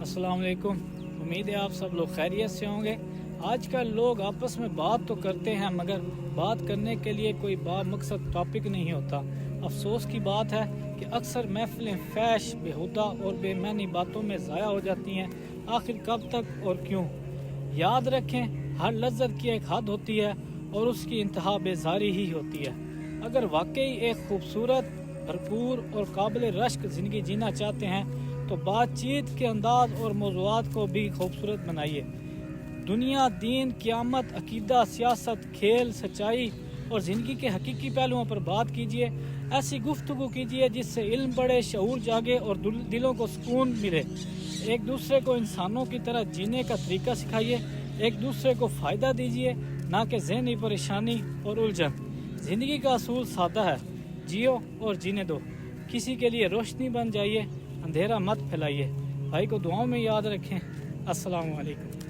अस्सलाम वालेकुम। उम्मीद है आप सब लोग खैरियत से होंगे। आजकल लोग आपस में बात तो करते हैं मगर बात करने के लिए कोई बामकसद टॉपिक नहीं होता। अफसोस की बात है कि अक्सर महफिलें फैश, बेहुदा और बेमानी बातों में ज़ाया हो जाती हैं। आखिर कब तक और क्यों? याद रखें, हर लज्जत की एक हद होती है और उसकी इंतहा बेजारी ही होती है। अगर वाकई एक खूबसूरत, भरपूर और काबिल रश्क ज़िंदगी जीना चाहते हैं तो बातचीत के अंदाज और मौज़ूआत को भी खूबसूरत बनाइए। दुनिया, दीन, क़यामत, अकीदा, सियासत, खेल, सच्चाई और ज़िंदगी के हकीकी पहलुओं पर बात कीजिए। ऐसी गुफ्तगू कीजिए जिससे इल्म बढ़े, शऊर जागे और दिलों को सुकून मिले। एक दूसरे को इंसानों की तरह जीने का तरीका सिखाइए। एक दूसरे को फ़ायदा दीजिए, ना कि ज़हनी परेशानी और उलझन। ज़िंदगी का असूल सादा है, जियो और जीने दो। किसी के लिए रोशनी बन जाइए, अंधेरा मत फैलाइए। भाई को दुआओं में याद रखें। अस्सलाम वालेकुम।